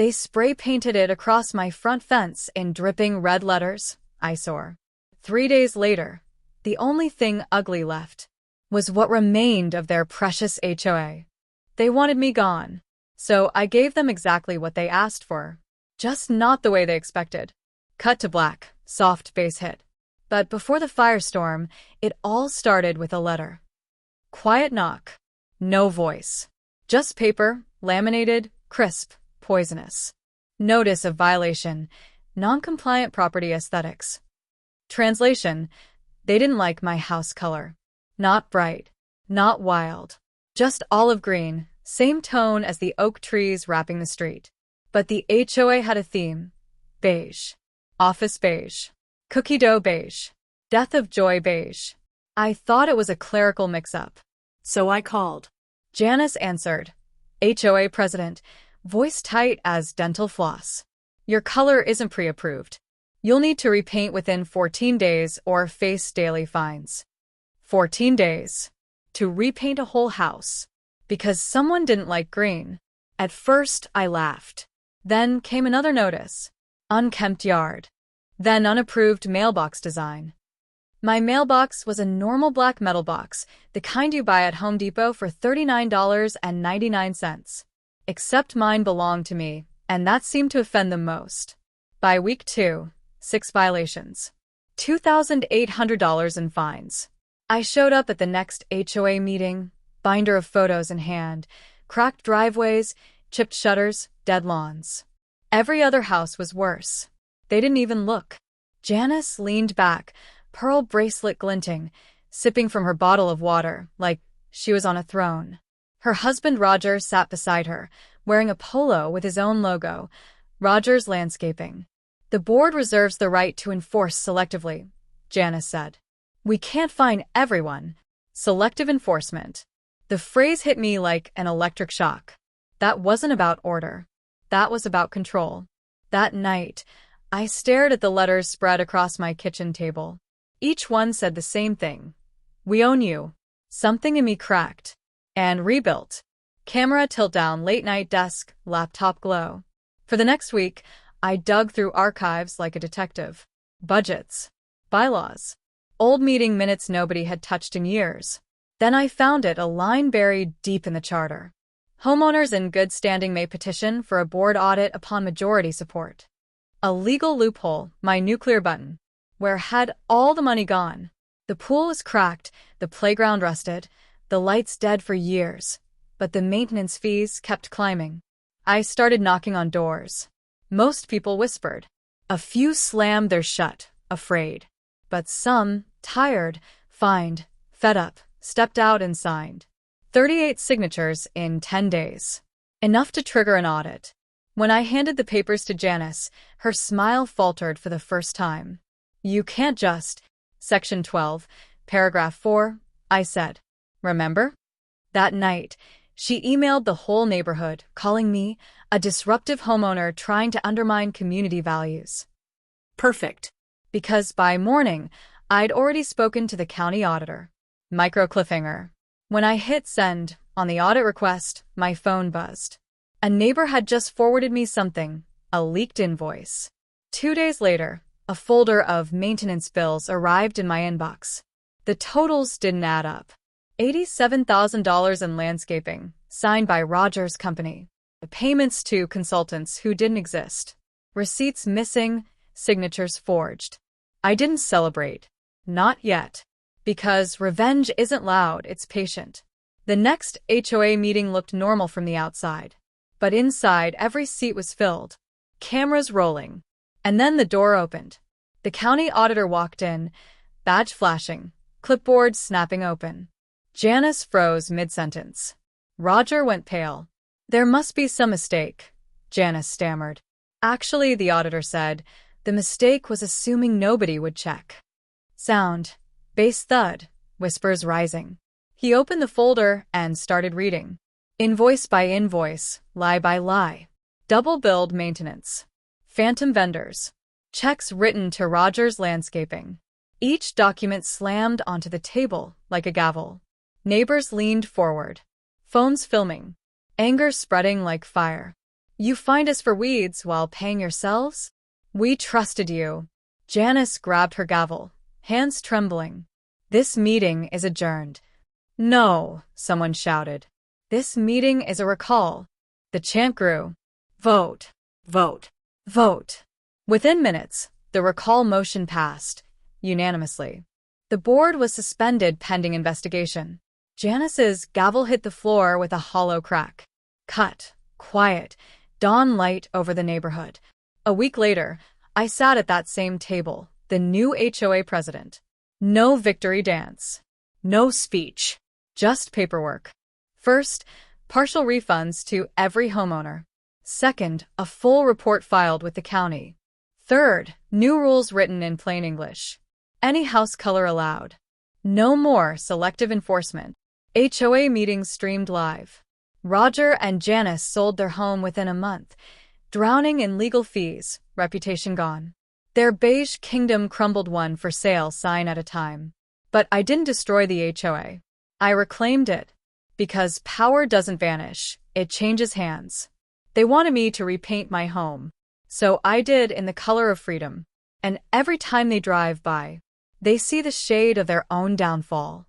They spray-painted it across my front fence in dripping red letters, eyesore. 3 days later, the only thing ugly left was what remained of their precious HOA. They wanted me gone, so I gave them exactly what they asked for, just not the way they expected. Cut to black, soft bass hit. But before the firestorm, it all started with a letter. Quiet knock. No voice. Just paper, laminated, crisp, poisonous. Notice of violation. Non-compliant property aesthetics. Translation: they didn't like my house color. Not bright. Not wild. Just olive green, same tone as the oak trees wrapping the street. But the HOA had a theme. Beige. Office beige. Cookie dough beige. Death of joy beige. I thought it was a clerical mix-up. So I called. Janice answered. HOA president, voice tight as dental floss. Your color isn't pre-approved. You'll need to repaint within 14 days or face daily fines. 14 days. To repaint a whole house. Because someone didn't like green. At first, I laughed. Then came another notice. Unkempt yard. Then unapproved mailbox design. My mailbox was a normal black metal box, the kind you buy at Home Depot for $39.99. Except mine belonged to me, and that seemed to offend them most. By week 2, 6 violations. $2,800 in fines. I showed up at the next HOA meeting, binder of photos in hand, cracked driveways, chipped shutters, dead lawns. Every other house was worse. They didn't even look. Janice leaned back, pearl bracelet glinting, sipping from her bottle of water like she was on a throne. Her husband Roger sat beside her, wearing a polo with his own logo, Rogers Landscaping. The board reserves the right to enforce selectively, Janice said. We can't fine everyone. Selective enforcement. The phrase hit me like an electric shock. That wasn't about order. That was about control. That night, I stared at the letters spread across my kitchen table. Each one said the same thing. We own you. Something in me cracked. And rebuilt. Camera tilt down, late night desk, laptop glow. For the next week, I dug through archives like a detective. Budgets. Bylaws. Old meeting minutes nobody had touched in years. Then I found it, a line buried deep in the charter. Homeowners in good standing may petition for a board audit upon majority support. A legal loophole, my nuclear button. Where had all the money gone? The pool was cracked, the playground rusted, the lights dead for years, but the maintenance fees kept climbing. I started knocking on doors. Most people whispered. A few slammed their shut, afraid. But some, tired, fined, fed up, stepped out and signed. 38 signatures in 10 days. Enough to trigger an audit. When I handed the papers to Janice, her smile faltered for the first time. You can't just. Section 12, paragraph 4, I said. Remember? That night, she emailed the whole neighborhood, calling me a disruptive homeowner trying to undermine community values. Perfect. Because by morning, I'd already spoken to the county auditor. Micro cliffhanger. When I hit send on the audit request, my phone buzzed. A neighbor had just forwarded me something, a leaked invoice. 2 days later, a folder of maintenance bills arrived in my inbox. The totals didn't add up. $87,000 in landscaping, signed by Rogers Company. The payments to consultants who didn't exist. Receipts missing, signatures forged. I didn't celebrate. Not yet. Because revenge isn't loud, it's patient. The next HOA meeting looked normal from the outside. But inside, every seat was filled. Cameras rolling. And then the door opened. The county auditor walked in, badge flashing, clipboard snapping open. Janice froze mid-sentence. Roger went pale. There must be some mistake, Janice stammered. Actually, the auditor said, the mistake was assuming nobody would check. Sound. Bass thud. Whispers rising. He opened the folder and started reading. Invoice by invoice, lie by lie. Double billed maintenance. Phantom vendors. Checks written to Rogers Landscaping. Each document slammed onto the table like a gavel. Neighbors leaned forward. Phones filming. Anger spreading like fire. You fined us for weeds while paying yourselves? We trusted you. Janice grabbed her gavel, hands trembling. This meeting is adjourned. No, someone shouted. This meeting is a recall. The chant grew. Vote, vote, vote. Within minutes, the recall motion passed, unanimously. The board was suspended pending investigation. Janice's gavel hit the floor with a hollow crack. Cut, quiet, dawn light over the neighborhood. A week later, I sat at that same table, the new HOA president. No victory dance. No speech. Just paperwork. First, partial refunds to every homeowner. Second, a full report filed with the county. Third, new rules written in plain English. Any house color allowed. No more selective enforcement. HOA meetings streamed live. Roger and Janice sold their home within a month, drowning in legal fees, reputation gone. Their beige kingdom crumbled one for sale sign at a time. But I didn't destroy the HOA. I reclaimed it. Because power doesn't vanish, it changes hands. They wanted me to repaint my home. So I did in the color of freedom. And every time they drive by, they see the shade of their own downfall.